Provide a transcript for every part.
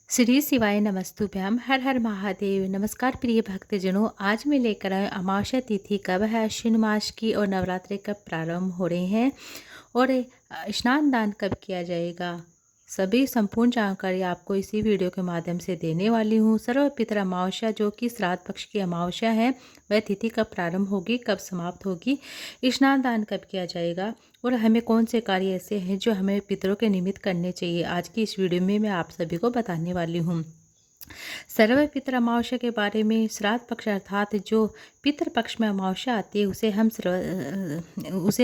श्री शिवाय नमस्तुभ्यम। हर हर महादेव। नमस्कार प्रिय भक्तजनों, आज मैं लेकर आए अमावस्या तिथि कब है, अश्विन मास की, और नवरात्रि कब प्रारंभ हो रहे हैं और स्नान दान कब किया जाएगा, सभी संपूर्ण जानकारी आपको इसी वीडियो के माध्यम से देने वाली हूँ। सर्वपितर अमावस्या जो कि श्राद्ध पक्ष की अमावस्या है, वह तिथि कब प्रारंभ होगी, कब समाप्त होगी, स्नान दान कब किया जाएगा और हमें कौन से कार्य ऐसे हैं जो हमें पितरों के निमित्त करने चाहिए, आज की इस वीडियो में मैं आप सभी को बताने वाली हूँ। सर्वपितर अमावस्या के बारे में, श्राद्ध पक्ष अर्थात जो पितृ पक्ष में अमावस्या आती है उसे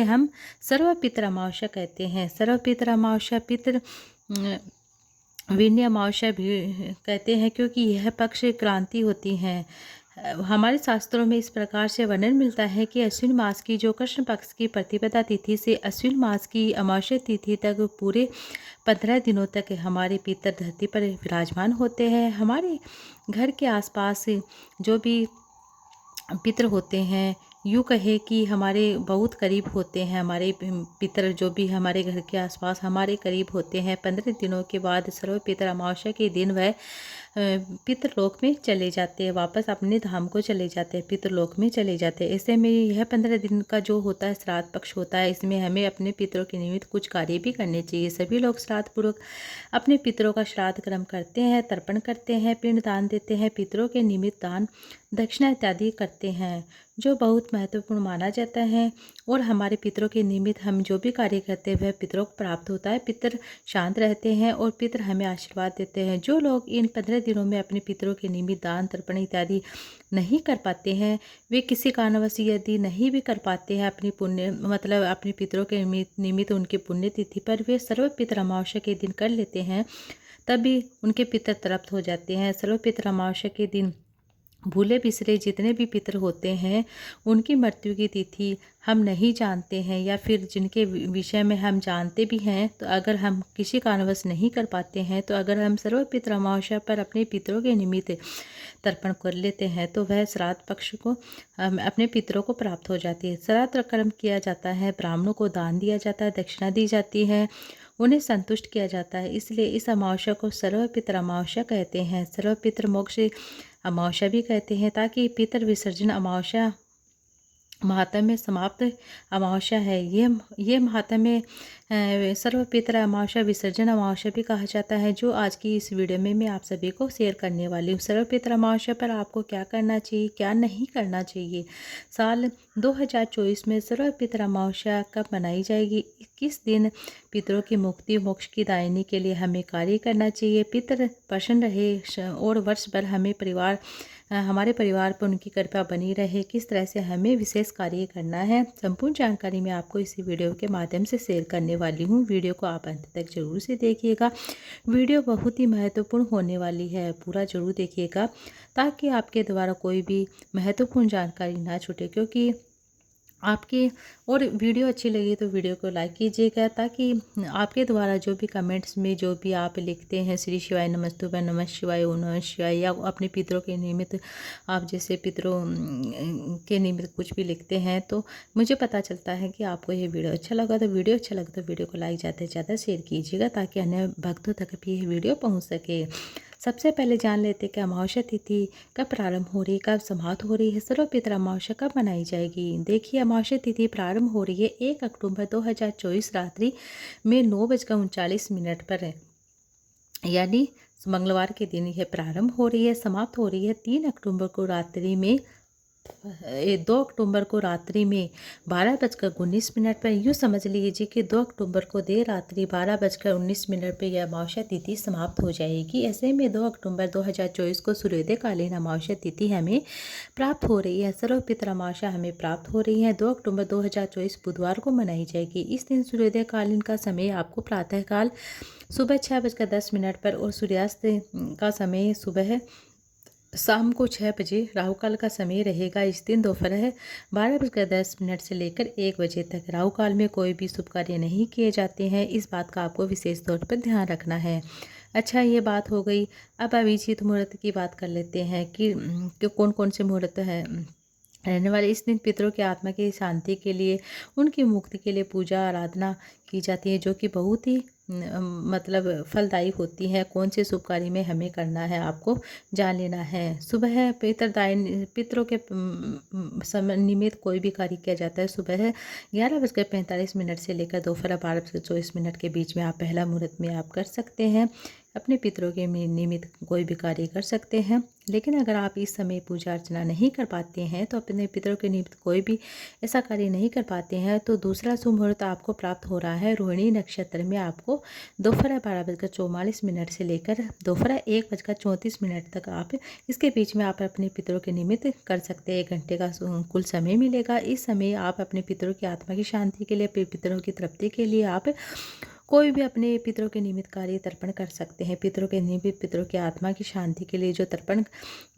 हम सर्वपितर अमावस्या कहते हैं। सर्वपितर अमावस्या पितृ विन्य अमावस्या भी कहते हैं, क्योंकि यह पक्ष क्रांति होती हैं। हमारे शास्त्रों में इस प्रकार से वर्णन मिलता है कि अश्विन मास की जो कृष्ण पक्ष की प्रतिपदा तिथि से अश्विन मास की अमावस्या तिथि तक पूरे 15 दिनों तक हमारे पितर धरती पर विराजमान होते हैं। हमारे घर के आसपास जो भी पितर होते हैं, यूँ कहे कि हमारे बहुत करीब होते हैं। हमारे पितर जो भी हमारे घर के आसपास हमारे करीब होते हैं, 15 दिनों के बाद सर्वपितर अमावस्या के दिन वह पितरलोक में चले जाते हैं, वापस अपने धाम को चले जाते हैं, पितरलोक में चले जाते हैं। ऐसे में यह 15 दिन का जो होता है श्राद्ध पक्ष होता है, इसमें हमें अपने पितरों के निमित्त कुछ कार्य भी करने चाहिए। सभी लोग श्राद्ध पूर्वक अपने पितरों का श्राद्ध कर्म करते हैं, तर्पण करते हैं, पिंड दान देते हैं, पितरों के निमित्त दान दक्षिणा इत्यादि करते हैं, जो बहुत महत्वपूर्ण माना जाता है। और हमारे पितरों के निमित्त हम जो भी कार्य करते हैं वह पितरों को प्राप्त होता है। पितर शांत रहते हैं और पितर हमें आशीर्वाद देते हैं। जो लोग इन 15 दिनों में अपने पितरों के निमित्त दान तर्पण इत्यादि नहीं कर पाते हैं, वे किसी कारणवश यदि नहीं भी कर पाते हैं अपनी पुण्य अपने पितरों के निमित्त उनकी पुण्यतिथि पर वे सर्वपितर अमावस्या के दिन कर लेते हैं, तभी उनके पितर तृप्त हो जाते हैं। सर्वपितर अमावस्या के दिन भूले बिसरे जितने भी पितर होते हैं, उनकी मृत्यु की तिथि हम नहीं जानते हैं, या फिर जिनके विषय में हम जानते भी हैं, तो अगर हम किसी कारणवश नहीं कर पाते हैं, तो अगर हम सर्वपितर अमावस्या पर अपने पितरों के निमित्त तर्पण कर लेते हैं, तो वह श्राद्ध पक्ष को अपने पितरों को प्राप्त हो जाती है। श्राद्ध कर्म किया जाता है, ब्राह्मणों को दान दिया जाता है, दक्षिणा दी जाती है, उन्हें संतुष्ट किया जाता है। इसलिए इस अमावस्या को सर्वपितर अमावस्या कहते हैं। सर्वपितर मोक्ष अमावस्या भी कहते हैं, ताकि पितर विसर्जन अमावस्या महात्म्य समाप्त अमावस्या है। ये महात्म्य सर्वपितर अमावस्या विसर्जन अमावस्या भी कहा जाता है, जो आज की इस वीडियो में मैं आप सभी को शेयर करने वाली हूँ। सर्वपितर अमावस्या पर आपको क्या करना चाहिए, क्या नहीं करना चाहिए, साल 2024 में सर्वपितर अमावस्या कब मनाई जाएगी, किस दिन पितरों की मुक्ति मोक्ष की दायिनी के लिए हमें कार्य करना चाहिए, पितर प्रसन्न रहे और वर्ष भर हमारे परिवार पर उनकी कृपा बनी रहे, किस तरह से हमें विशेष कार्य करना है, संपूर्ण जानकारी मैं आपको इसी वीडियो के माध्यम से शेयर करने वाली हूँ। वीडियो को आप अंत तक जरूर से देखिएगा। वीडियो बहुत ही महत्वपूर्ण होने वाली है, पूरा जरूर देखिएगा, ताकि आपके द्वारा कोई भी महत्वपूर्ण जानकारी ना छूटे। क्योंकि आपकी और वीडियो अच्छी लगी तो वीडियो को लाइक कीजिएगा, ताकि आपके द्वारा जो भी कमेंट्स में जो भी आप लिखते हैं, श्री शिवाय नमस्तुभ्यं, नमः शिवाय, ओम नमः शिवाय, या अपने पितरों के निमित्त आप जैसे पितरों के निमित्त कुछ भी लिखते हैं, तो मुझे पता चलता है कि आपको ये वीडियो अच्छा लगा। तो वीडियो अच्छा लगा तो वीडियो को लाइक ज़्यादा से ज़्यादा शेयर कीजिएगा, ताकि अन्य भक्तों तक भी ये वीडियो पहुँच सके। सबसे पहले जान लेते हैं कि अमावस्या तिथि कब प्रारंभ हो रही है, कब समाप्त हो रही है, सर्वपितर अमावस्या कब मनाई जाएगी। देखिए, अमावस्या तिथि प्रारंभ हो रही है 1 अक्टूबर 2024 रात्रि में 9:39 पर है, यानी मंगलवार के दिन यह प्रारंभ हो रही है। समाप्त हो रही है 3 अक्टूबर को रात्रि में 2 अक्टूबर को रात्रि में 12:19 पर। यूँ समझ लीजिए कि 2 अक्टूबर को देर रात्रि 12:19 पर यह अमावस्या तिथि समाप्त हो जाएगी। ऐसे में 2 अक्टूबर 2024 को सूर्योदयकालीन अमावस्या तिथि हमें प्राप्त हो रही है। सर्वपितर अमावस्या हमें प्राप्त हो रही है 2 अक्टूबर 2024 बुधवार को मनाई जाएगी। इस दिन सूर्योदयकालीन का समय आपको प्रातःकाल सुबह 6:10 पर और सूर्यास्त का समय शाम को 6 बजे राहु काल का समय रहेगा। इस दिन दोपहर 12:10 से लेकर 1 बजे तक राहु काल में कोई भी शुभ कार्य नहीं किए जाते हैं। इस बात का आपको विशेष तौर पर ध्यान रखना है। अच्छा, ये बात हो गई। अब अभिजीत मुहूर्त की बात कर लेते हैं कि कौन कौन से मुहूर्त हैं रहने वाले इस दिन पितरों की आत्मा की शांति के लिए, उनकी मुक्ति के लिए पूजा आराधना की जाती है, जो कि बहुत ही मतलब फलदायी होती है। कौन से शुभ कार्य में हमें करना है, आपको जान लेना है। सुबह पितरों के समय निमित्त कोई भी कार्य किया जाता है। सुबह 11:45 से लेकर दोपहर 12:24 के बीच में आप पहला मुहूर्त में आप कर सकते हैं। अपने पितरों के निमित्त कोई भी कार्य कर सकते हैं। लेकिन अगर आप इस समय पूजा अर्चना नहीं कर पाते हैं, तो अपने पितरों के निमित्त कोई भी ऐसा कार्य नहीं कर पाते हैं, तो दूसरा शुभ मुहूर्त आपको प्राप्त हो रहा है रोहिणी नक्षत्र में। आपको दोपहर 12:44 से लेकर दोपहर 1:34 तक आप इसके बीच में आप अपने पितरों के निमित्त कर सकते हैं। 1 घंटे का कुल समय मिलेगा। इस समय आप अपने पितरों की आत्मा की शांति के लिए, पितरों की तृप्ति के लिए आप कोई भी अपने पितरों के निमित्त कार्य तर्पण कर सकते हैं। पितरों के निमित्त पितरों की आत्मा की शांति के लिए जो तर्पण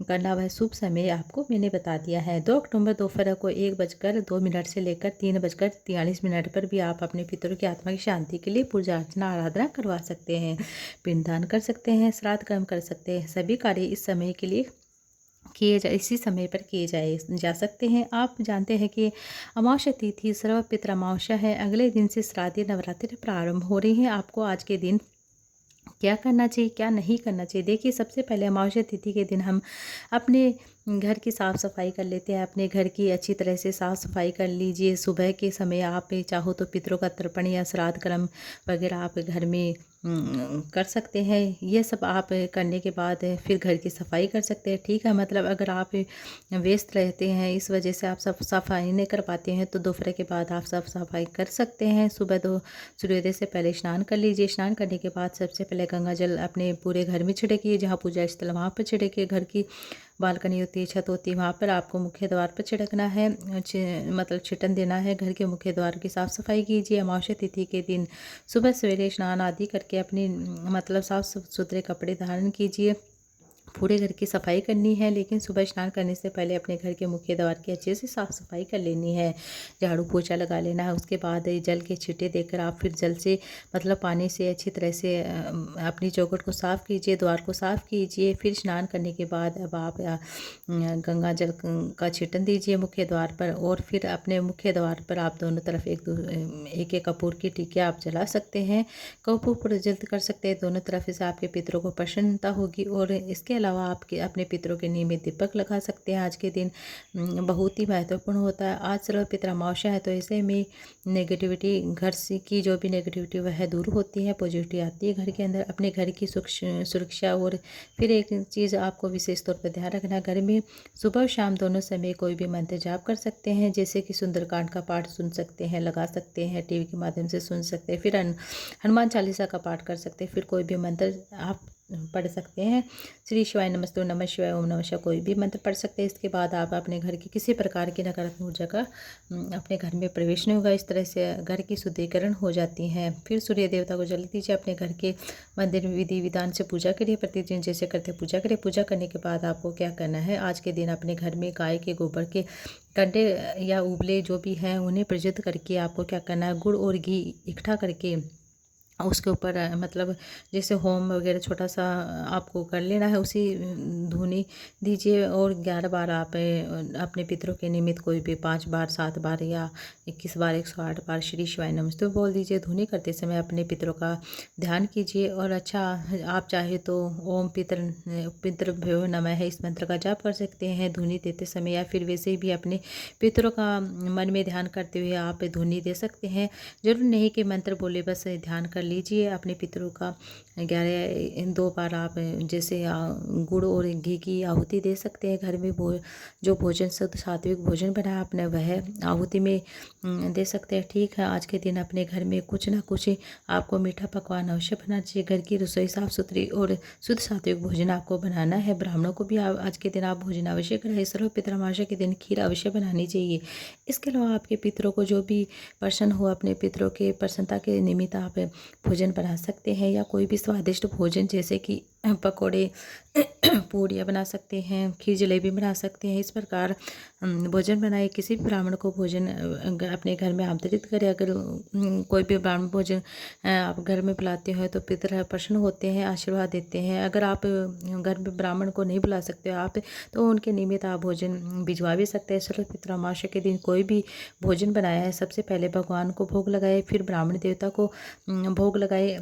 करना वह शुभ समय आपको मैंने बता दिया है। 2 अक्टूबर दोपहर को 1:02 से लेकर 3:43 पर भी आप अपने पितरों की आत्मा की शांति के लिए पूजा अर्चना आराधना करवा सकते हैं। पिंडदान कर सकते हैं, श्राद्ध कर्म कर सकते हैं। सभी कार्य इस समय के लिए इसी समय पर किए जा सकते हैं। आप जानते हैं कि अमावस्या तिथि सर्वपित्र अमावस्या है। अगले दिन से शारदीय नवरात्रि प्रारंभ हो रही है। आपको आज के दिन क्या करना चाहिए, क्या नहीं करना चाहिए। देखिए, सबसे पहले अमावस्या तिथि के दिन हम अपने घर की साफ़ सफाई कर लेते हैं। अपने घर की अच्छी तरह से साफ़ सफाई कर लीजिए। सुबह के समय आप चाहो तो पितरों का तर्पण या श्राद्ध कर्म वगैरह आप घर में कर सकते हैं। ये सब आप करने के बाद फिर घर की सफाई कर सकते हैं। ठीक है, मतलब अगर आप व्यस्त रहते हैं, इस वजह से आप सब सफाई नहीं कर पाते हैं, तो दोपहर के बाद आप सब सफाई कर सकते हैं। सुबह सूर्योदय से पहले स्नान कर लीजिए। स्नान करने के बाद सबसे पहले गंगा जल अपने पूरे घर में छिड़किए। जहाँ पूजा स्थल वहाँ पर छिड़किए। घर की बालकनी होती है, छत होती है, वहाँ पर आपको मुख्य द्वार पर छिड़कना है, मतलब छिटन देना है। घर के मुख्य द्वार की साफ़ सफाई कीजिए। अमावस्या तिथि के दिन सुबह सवेरे स्नान आदि करके अपनी मतलब साफ़ सुथरे कपड़े धारण कीजिए। पूरे घर की सफाई करनी है, लेकिन सुबह स्नान करने से पहले अपने घर के मुख्य द्वार की अच्छे से साफ़ सफाई कर लेनी है। झाड़ू पोछा लगा लेना है। उसके बाद जल के छींटे देकर आप फिर जल से मतलब पानी से अच्छी तरह से अपनी चौखट को साफ़ कीजिए, द्वार को साफ़ कीजिए। फिर स्नान करने के बाद अब आप गंगा जल का छींटन दीजिए मुख्य द्वार पर, और फिर अपने मुख्य द्वार पर आप दोनों तरफ एक एक कपूर की टिकिया आप जला सकते हैं। कपूर प्रज्वलित कर सकते हैं दोनों तरफ। से आपके पितरों को प्रसन्नता होगी। और इसके अलावा आपके अपने पितरों के नियमित दीपक लगा सकते हैं। आज के दिन बहुत ही महत्वपूर्ण होता है। आज सर्वपित्र अमावस्या है, तो ऐसे में नेगेटिविटी घर से की जो भी नेगेटिविटी वह दूर होती है, पॉजिटिविटी आती है घर के अंदर। अपने घर की सुरक्षा। और फिर एक चीज़ आपको विशेष तौर पर ध्यान रखना, घर में सुबह और शाम दोनों समय कोई भी मंत्र जाप कर सकते हैं, जैसे कि सुंदरकांड का पाठ सुन सकते हैं, लगा सकते हैं, टीवी के माध्यम से सुन सकते हैं। फिर हनुमान चालीसा का पाठ कर सकते हैं। फिर कोई भी मंत्र आप पढ़ सकते हैं। श्री शिवाय नमस्ते, नमः शिवाय, ओम नमः शिवाय, कोई भी मंत्र पढ़ सकते हैं। इसके बाद आप अपने घर की किसी प्रकार की नकारात्मक ऊर्जा का अपने घर में प्रवेश नहीं होगा। इस तरह से घर की शुद्धिकरण हो जाती है। फिर सूर्य देवता को जल दीजिए। अपने घर के मंदिर में विधि विधान से पूजा करिए। प्रतिदिन जैसे करते पूजा करिए। पूजा करने के बाद आपको क्या करना है, आज के दिन अपने घर में गाय के गोबर के कंडे या उबले जो भी हैं उन्हें प्रज्वलित करके आपको क्या करना है, गुड़ और घी इकट्ठा करके उसके ऊपर मतलब जैसे होम वगैरह छोटा सा आपको कर लेना है, उसी धुनी दीजिए। और 11 बार आप अपने पितरों के निमित्त कोई भी 5 बार, 7 बार या 21 बार, 108 बार श्री शिवाय नमस्ते बोल दीजिए। धुनी करते समय अपने पितरों का ध्यान कीजिए। और अच्छा, आप चाहे तो ओम पितृभ्यो नमः है इस मंत्र का जाप कर सकते हैं धुनी देते समय, या फिर वैसे भी अपने पितरों का मन में ध्यान करते हुए आप धुनी दे सकते हैं। जरूर नहीं कि मंत्र बोले, बस ध्यान कर लीजिए अपने पितरों का। 2 बार आप जैसे गुड़ और घी की आहुति दे सकते हैं। घर में जो भोजन शुद्ध सात्विक भोजन बना अपने वह आहुति में दे सकते हैं। ठीक है, आज के दिन अपने घर में कुछ ना कुछ आपको मीठा पकवान अवश्य बनाना चाहिए। घर की रसोई साफ सुथरी और शुद्ध सात्विक भोजन आपको बनाना है। ब्राह्मणों को भी आज के दिन आप भोजन अवश्य कराइए। सर्वपित्र अमावस्या के दिन खीर अवश्य बनानी चाहिए। इसके अलावा आपके पितरों को जो भी प्रसन्न हो, अपने पितरों के प्रसन्नता के निमित्त आप भोजन बना सकते हैं, या कोई भी स्वादिष्ट भोजन जैसे कि पकोड़े पूड़ियाँ बना सकते हैं, खीर जलेबी बना सकते हैं। इस प्रकार भोजन बनाए, किसी भी ब्राह्मण को भोजन अपने घर में आमंत्रित करें। अगर कोई भी ब्राह्मण भोजन आप घर में बुलाते हो तो पितर प्रसन्न होते हैं, आशीर्वाद देते हैं। अगर आप घर में ब्राह्मण को नहीं बुला सकते आप, तो उनके निमित्त आप भोजन भिजवा भी सकते हैं। सर्वपितृ अमावस्या के दिन कोई भी भोजन बनाया है, सबसे पहले भगवान को भोग लगाए, फिर ब्राह्मण देवता को भोग लगाए।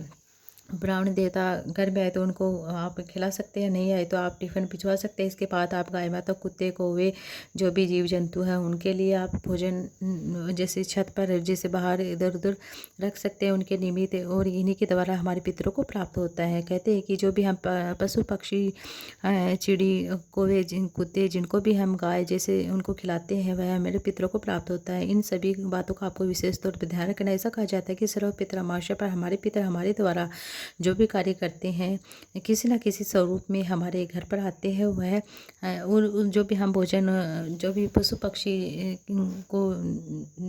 ब्राह्मण देवता घर में आए तो उनको आप खिला सकते हैं, नहीं आए तो आप टिफ़िन भिजवा सकते हैं। इसके बाद आप गाय माता, कुत्ते, कौवे, जो भी जीव जंतु हैं उनके लिए आप भोजन जैसे छत पर, जैसे बाहर इधर उधर रख सकते हैं उनके निमित्त, और इन्हीं के द्वारा हमारे पितरों को प्राप्त होता है। कहते हैं कि जो भी हम पशु पक्षी, चिड़ी, कौवे, कुत्ते, जिनको भी हम गाय जैसे उनको खिलाते हैं, वह मेरे पितरों को प्राप्त होता है। इन सभी बातों का आपको विशेष तौर पर ध्यान रखना। ऐसा कहा जाता है कि सर्वपितृ अमावस्या पर हमारे पितर हमारे द्वारा जो भी कार्य करते हैं, किसी न किसी स्वरूप में हमारे घर पर आते हैं। वह जो भी हम भोजन, जो भी पशु पक्षी को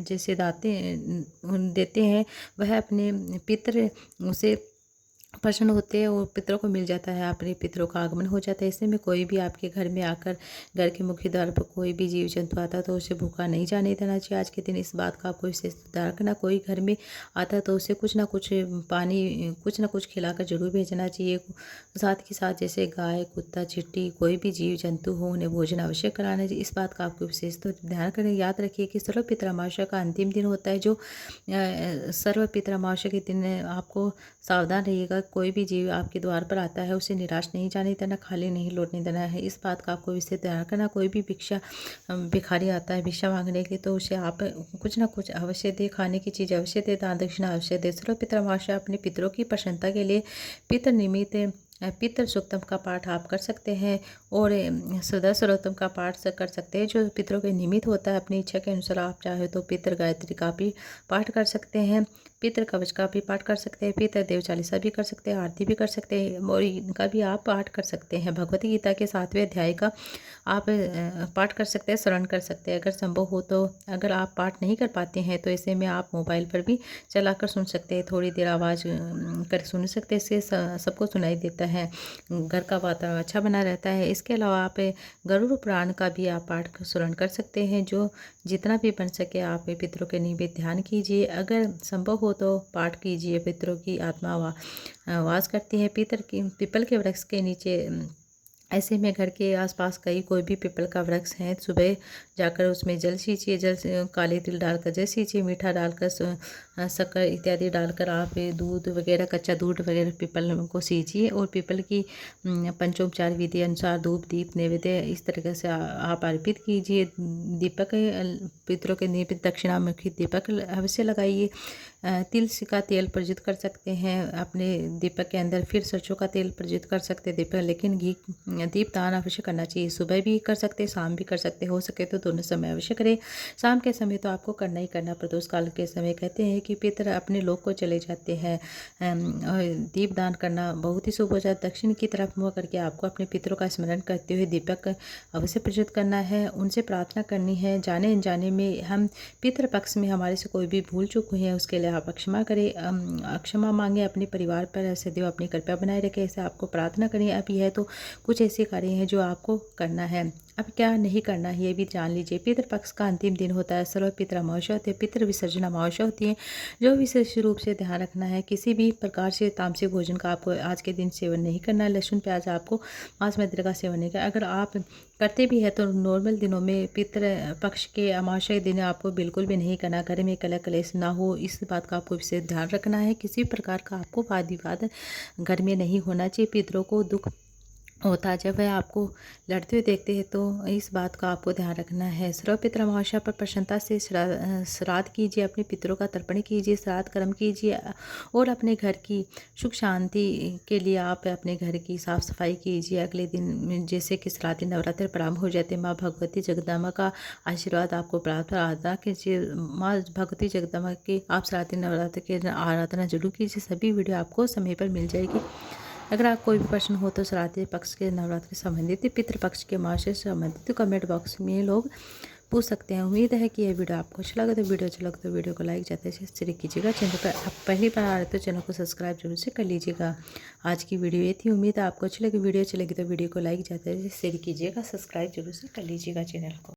जैसे देते हैं, वह अपने पितर उसे प्रसन्न होते हैं और पितरों को मिल जाता है, अपने पितरों का आगमन हो जाता है। ऐसे में कोई भी आपके घर में आकर, घर के मुख्य द्वार पर कोई भी जीव जंतु आता है तो उसे भूखा नहीं जाने देना चाहिए। आज के दिन इस बात का आपको विशेष ध्यान रखना। कोई घर में आता है तो उसे कुछ ना कुछ पानी, कुछ ना कुछ खिलाकर जरूर भेजना चाहिए। साथ के साथ जैसे गाय, कुत्ता, चिट्टी, कोई भी जीव जंतु हो, उन्हें भोजन अवश्य कराना चाहिए। इस बात का आपको विशेष तो ध्यान करें। याद रखिए कि सर्वपितृ अमावस्या का अंतिम दिन होता है। जो सर्वपितृ अमावस्या के दिन आपको सावधान रहिएगा। कोई भी जीव आपके द्वार पर आता है उसे निराश नहीं जाने देना, खाली नहीं लौटने देना है। इस बात का आपको विशेष ध्यान करना। कोई भी भिखारी आता है भिक्षा मांगने के, तो उसे आप कुछ ना कुछ अवश्य दे, खाने की चीज़ अवश्य दे, दान दक्षिणा अवश्य दे। सर्वपितृ अमावस्या अपने पितरों की प्रसन्नता के लिए पितर निमित्त पितृ सूक्तम का पाठ आप कर सकते हैं, और सदा सर्वोत्तम का पाठ कर सकते हैं, जो पितरों के निमित्त होता है। अपनी इच्छा के अनुसार आप चाहे तो पितृ गायत्री का भी पाठ कर सकते हैं, पितृ कवच का भी पाठ कर सकते हैं, पितृ देव चालीसा भी कर सकते हैं, आरती भी कर सकते हैं, और इनका भी आप पाठ कर सकते हैं। भगवती गीता के 7वें अध्याय का आप पाठ कर सकते हैं, श्रवण कर सकते हैं अगर संभव हो तो। अगर आप पाठ नहीं कर पाते हैं तो ऐसे में आप मोबाइल पर भी चलाकर सुन सकते हैं, थोड़ी देर आवाज़ कर सुन सकते हैं, इससे सबको सुनाई देता है, घर का वातावरण अच्छा बना रहता है। इसके अलावा आप गरुड़ पुराण का भी आप पाठ श्रवण कर सकते हैं। जो जितना भी बन सके आप पितरों के निमित्त ध्यान कीजिए। अगर संभव हो तो पाठ कीजिए। पितरों की आत्मा वास करती है पीपल के वृक्ष के नीचे। ऐसे में घर के आसपास कोई भी पीपल का वृक्ष है, सुबह जाकर उसमें जल सींचिए, काले तिल डालकर जल सींचिए, मीठा डालकर, शक्कर इत्यादि डालकर आप दूध वगैरह, कच्चा दूध वगैरह पीपल को सींचिए, और पीपल की पंचोपचार विधि अनुसार धूप दीप नैवेद्य इस तरीके से आप अर्पित कीजिए। दीपक पितरों के निमित्त दक्षिणामुखी दीपक अवश्य लगाइए। तिल का तेल प्रज्वलित कर सकते हैं अपने दीपक के अंदर, फिर सरसों का तेल प्रज्वलित कर सकते हैं दीपक, लेकिन घी दीपदान अवश्य करना चाहिए। सुबह भी कर सकते हैं, शाम भी कर सकते हैं, हो सके तो दोनों समय अवश्य करें। शाम के समय तो आपको करना ही करना। प्रदोष काल के समय कहते हैं कि पितर अपने लोक को चले जाते हैं, दीपदान करना बहुत ही शुभ हो जाता है। दक्षिण की तरफ मुँह करके आपको अपने पितरों का स्मरण करते हुए दीपक अवश्य प्रज्वलित करना है, उनसे प्रार्थना करनी है। जाने अनजाने में हम पितृ पक्ष में हमारे से कोई भी भूल चूक हुई है उसके लिए आप क्षमा करें, क्षमा मांगे। अपने परिवार पर सदैव अपनी कृपा बनाए रखें, ऐसे आपको प्रार्थना करें। अब यह तो कुछ ऐसे कार्य हैं जो आपको करना है। अब क्या नहीं करना है ये भी जान लीजिए। पितृपक्ष का अंतिम दिन होता है, सर्वपितृ अमावस्या होती है, पितृ विसर्जन अमावस्या होती है। जो विशेष रूप से ध्यान रखना है, किसी भी प्रकार से तामसिक भोजन का आपको आज के दिन सेवन नहीं करना है। लहसुन प्याज आपको, मांस मदिरा का सेवन नहीं करना। अगर आप करते भी है तो नॉर्मल दिनों में, पितृ पक्ष के अमावस्या के दिन आपको बिल्कुल भी नहीं करना। घर में कलह कलेश ना हो, इस बात का आपको विशेष ध्यान रखना है। किसी प्रकार का आपको वाद विवाद घर में नहीं होना चाहिए। पितरों को दुख होता है जब वह आपको लड़ते हुए देखते हैं, तो इस बात का आपको ध्यान रखना है। सर्वपितृ अमावस्या पर प्रसन्नता से श्राद्ध कीजिए, अपने पितरों का तर्पण कीजिए, श्राद्ध कर्म कीजिए, और अपने घर की सुख शांति के लिए आप अपने घर की साफ सफाई कीजिए। अगले दिन जैसे कि श्राद्ध नवरात्र प्रारंभ हो जाते हैं, माँ भगवती जगदम्बा का आशीर्वाद आपको प्राप्त हो। आराधना कीजिए माँ भगवती जगदम्बा की, आप श्राद्ध नवरात्र की आराधना जरूर कीजिए। सभी वीडियो आपको समय पर मिल जाएगी। अगर आप कोई भी प्रश्न हो तो श्राद्ध पक्ष के नवरात्रि से संबंधित, पितृपक्ष के अमावस्या से संबंधित, तो कमेंट बॉक्स में लोग पूछ सकते हैं। उम्मीद है कि यह वीडियो आपको अच्छा लगा, तो वीडियो को लाइक ज़्यादा से शेयर कीजिएगा। चैनल पर आप पहली बार आ रहे तो चैनल को सब्सक्राइब जरूर से कर लीजिएगा। आज की वीडियो ये थी, उम्मीद है आपको अच्छी लगी। वीडियो अच्छी लगी तो वीडियो को लाइक ज़्यादा से शेयर कीजिएगा, सब्सक्राइब जरूर से कर लीजिएगा चैनल को।